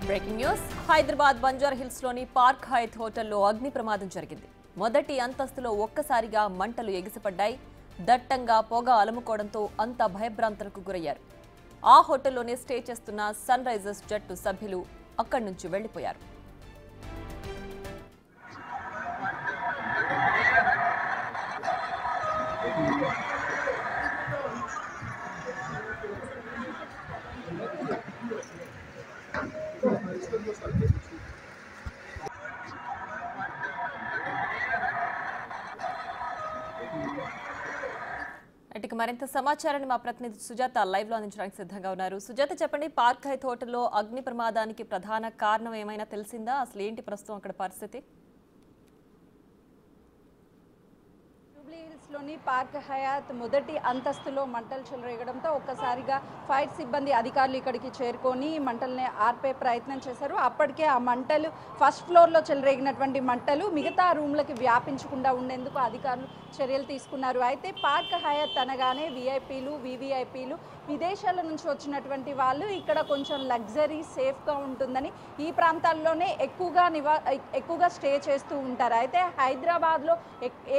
Breaking news Hyderabad Banjara hills లోని park Hayath హోటల్లో అగ్ని ప్రమాదం జరిగింది. మొదటి అంతస్తులో ఒక్కసారిగా మంటలు ఎగిసిపడ్డాయి. దట్టంగా పొగ అలుముకోవడంతో అంతా భయభ్రాంతులకు గురయ్యారు. ఆ హోటల్లోనే స్టే చేస్తున్న సన్ రైజర్స్ జట్టు సభ్యులు అక్కడి నుంచి వెళ్లిపోయారు. ఇక మరింత సమాచారాన్ని మా ప్రతినిధి సుజాత లైవ్ లో అందించడానికి సిద్ధంగా ఉన్నారు. సుజాత, చెప్పండి, పార్క్ హైత్ హోటల్లో అగ్ని ప్రమాదానికి ప్రధాన కారణం ఏమైనా తెలిసిందా? అసలు ఏంటి ప్రస్తుతం అక్కడ పరిస్థితి? లోని పార్క్ హయాత్ మొదటి అంతస్తులో మంటలు చెలరేగడంతో ఒక్కసారిగా ఫైర్ సిబ్బంది అధికారులు ఇక్కడికి చేరుకొని మంటల్ని ఆర్పే ప్రయత్నం చేశారు. అప్పటికే ఆ మంటలు ఫస్ట్ ఫ్లోర్లో చెలరేగినటువంటి మంటలు మిగతా రూమ్లకి వ్యాపించకుండా ఉండేందుకు అధికారులు చర్యలు తీసుకున్నారు. అయితే పార్క్ హయాత్ అనగానే విఐపీలు, వివిఐపీలు, విదేశాల నుంచి వచ్చినటువంటి వాళ్ళు ఇక్కడ కొంచెం లగ్జరీ సేఫ్గా ఉంటుందని ఈ ప్రాంతాల్లోనే ఎక్కువగా స్టే చేస్తూ ఉంటారు. అయితే హైదరాబాద్లో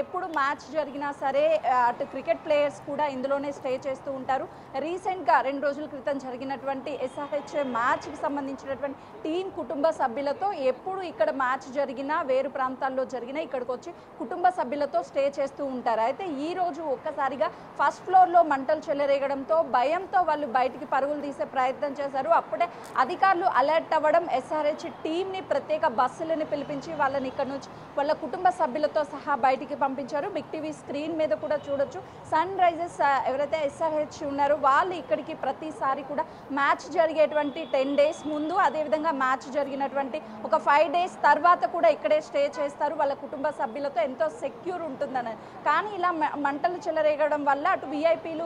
ఎప్పుడు మ్యాచ్ జరిగినా సరే అటు క్రికెట్ ప్లేయర్స్ కూడా ఇందులోనే స్టే చేస్తూ ఉంటారు. రీసెంట్గా 2 రోజుల క్రితం జరిగినటువంటి SRH మ్యాచ్కి సంబంధించినటువంటి టీం కుటుంబ సభ్యులతో ఎప్పుడు ఇక్కడ మ్యాచ్ జరిగినా వేరు ప్రాంతాల్లో జరిగినా ఇక్కడికి వచ్చి కుటుంబ సభ్యులతో స్టే చేస్తూ ఉంటారు. అయితే ఈ రోజు ఒక్కసారిగా ఫస్ట్ ఫ్లోర్లో మంటలు చెలరేగడంతో భయంతో వాళ్ళు బయటికి పరుగులు తీసే ప్రయత్నం చేశారు. అప్పుడే అధికారులు అలర్ట్ అవ్వడం, SRH టీంని ప్రత్యేక బస్సులను పిలిపించి వాళ్ళని ఇక్కడ నుంచి వాళ్ళ కుటుంబ సభ్యులతో సహా బయటికి పంపించారు. బిగ్ టీవీ స్క్రీన్ మీద కూడా చూడొచ్చు. సన్ రైజర్స్ ఎవరైతే SRH ఉన్నారో వాళ్ళు ఇక్కడికి ప్రతిసారి కూడా మ్యాచ్ జరిగేటువంటి 10 days ముందు, అదేవిధంగా మ్యాచ్ జరిగినటువంటి ఒక 5 days తర్వాత కూడా ఇక్కడే స్టే చేస్తారు. వాళ్ళ కుటుంబ సభ్యులతో ఎంతో సెక్యూర్ ఉంటుందని. కానీ ఇలా మంటలు చెలరేగడం వల్ల అటు విఐపీలు,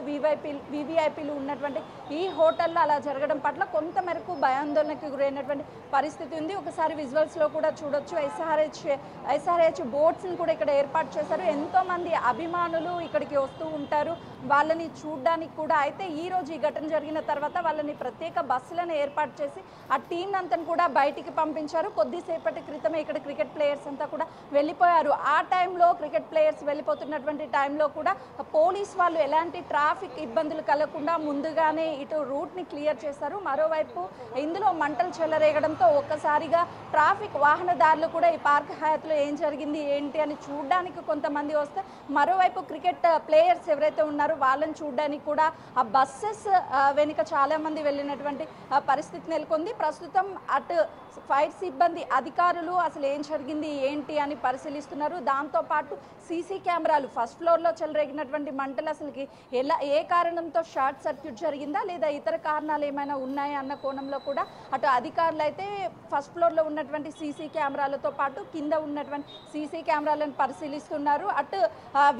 వివిఐపీలు ఉన్నటువంటి ఈ హోటల్లో అలా జరగడం పట్ల కొంత మేరకు భయాందోళనకి గురైనటువంటి పరిస్థితి ఉంది. ఒకసారి విజువల్స్లో కూడా చూడొచ్చు. SRH బోట్స్ని కూడా ఇక్కడ ఏర్పాటు చేశారు. ఎంతోమంది అభిమానులు ఇక్కడికి వస్తూ ఉంటారు వాళ్ళని చూడడానికి కూడా. అయితే ఈ రోజు ఈ ఘటన జరిగిన తర్వాత వాళ్ళని ప్రత్యేక బస్సులను ఏర్పాటు చేసి ఆ టీం అంతా కూడా బయటికి పంపించారు. కొద్దిసేపటి క్రితమే ఇక్కడ క్రికెట్ ప్లేయర్స్ అంతా కూడా వెళ్ళిపోయారు. ఆ టైంలో క్రికెట్ ప్లేయర్స్ వెళ్ళిపోతున్నటువంటి టైంలో కూడా పోలీస్ వాళ్ళు ఎలాంటి ట్రాఫిక్ ఇబ్బందులు కలగకుండా ముందుగానే ఇటు రూట్ని క్లియర్ చేశారు. మరోవైపు ఇందులో మంటలు చెలరేగడంతో ఒక్కసారిగా ట్రాఫిక్ వాహనదారులు కూడా ఈ పార్క్ హయాత్లో ఏం జరిగింది ఏంటి అని చూడడానికి కొంతమంది వస్తే, మరోవైపు క్రికెట్ ప్లేయర్స్ ఎవరైతే ఉన్నారో వాళ్ళని చూడడానికి కూడా ఆ బస్సెస్ వెనుక చాలామంది వెళ్ళినటువంటి పరిస్థితి నెలకొంది. ప్రస్తుతం అటు ఫైర్ సిబ్బంది అధికారులు అసలు ఏం జరిగింది ఏంటి అని పరిశీలిస్తున్నారు. దాంతోపాటు సీసీ కెమెరాలు ఫస్ట్ ఫ్లోర్లో చెలరేగినటువంటి మంటలు అసలుకి ఏ కారణంతో షార్ట్ సర్క్యూట్ జరిగిందా లేదా ఇతర కారణాలు ఏమైనా ఉన్నాయా అన్న కోణంలో కూడా అటు అధికారులు అయితే ఫస్ట్ ఫ్లోర్లో ఉన్నటువంటి సీసీ కెమెరాలతో పాటు కింద ఉన్నటువంటి సీసీ కెమెరాలను పరిశీలిస్తున్నారు. అటు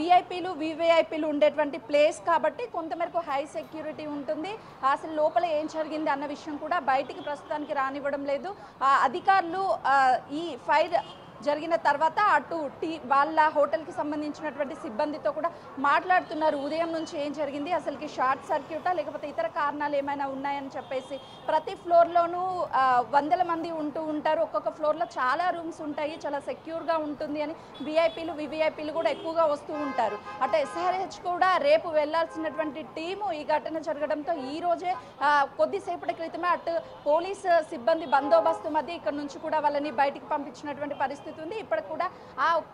విఐపీలు, వివిఐపీలు ఉండేటువంటి ప్లేస్ కాబట్టి కొంతమేరకు హై సెక్యూరిటీ ఉంటుంది. అసలు లోపల ఏం జరిగింది అన్న విషయం కూడా బయటికి ప్రస్తుతానికి రానివ్వడం లేదు. అధికారులు ఈ ఫైర్ జరిగిన తర్వాత అటు వాళ్ళ హోటల్కి సంబంధించినటువంటి సిబ్బందితో కూడా మాట్లాడుతున్నారు. ఉదయం నుంచి ఏం జరిగింది, అసలుకి షార్ట్ సర్క్యూటా లేకపోతే ఇతర కారణాలు ఏమైనా ఉన్నాయని చెప్పేసి. ప్రతి ఫ్లోర్లోనూ వందల మంది ఉంటూ ఉంటారు. ఒక్కొక్క ఫ్లోర్లో చాలా రూమ్స్ ఉంటాయి, చాలా సెక్యూర్గా ఉంటుంది అని విఐపీలు, వివిఐపీలు కూడా ఎక్కువగా వస్తూ ఉంటారు. అటు SRH కూడా రేపు వెళ్లాల్సినటువంటి టీము ఈ ఘటన జరగడంతో ఈ రోజే కొద్దిసేపటి క్రితమే అటు పోలీస్ సిబ్బంది బందోబస్తు మధ్య ఇక్కడ నుంచి కూడా వాళ్ళని బయటికి పంపించినటువంటి పరిస్థితి ఉంది. ఇప్పుడు కూడా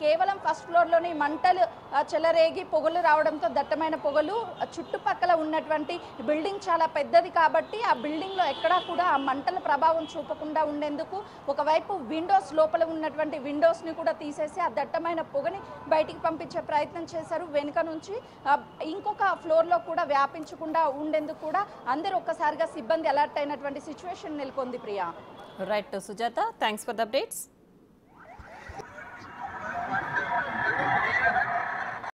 కేవలం ఫస్ట్ ఫ్లోర్లోని మంటలు చెలరేగి పొగలు రావడంతో దట్టమైన పొగలు, చుట్టుపక్కల ఉన్నటువంటి బిల్డింగ్ చాలా పెద్దది కాబట్టి ఆ బిల్డింగ్లో ఎక్కడా కూడా ఆ మంటల ప్రభావం చూపకుండా ఉండేందుకు ఒకవైపు విండోస్, లోపల ఉన్నటువంటి విండోస్ని కూడా తీసేసి ఆ దట్టమైన పొగని బయటికి పంపించే ప్రయత్నం చేశారు. వెనుక నుంచి ఇంకొక ఫ్లోర్లో కూడా వ్యాపించకుండా ఉండేందుకు కూడా అందరూ ఒక్కసారిగా సిబ్బంది అలర్ట్ అయినటువంటి సిచ్యువేషన్ నెలకొంది. Priya. Right Sujatha, thanks for the updates.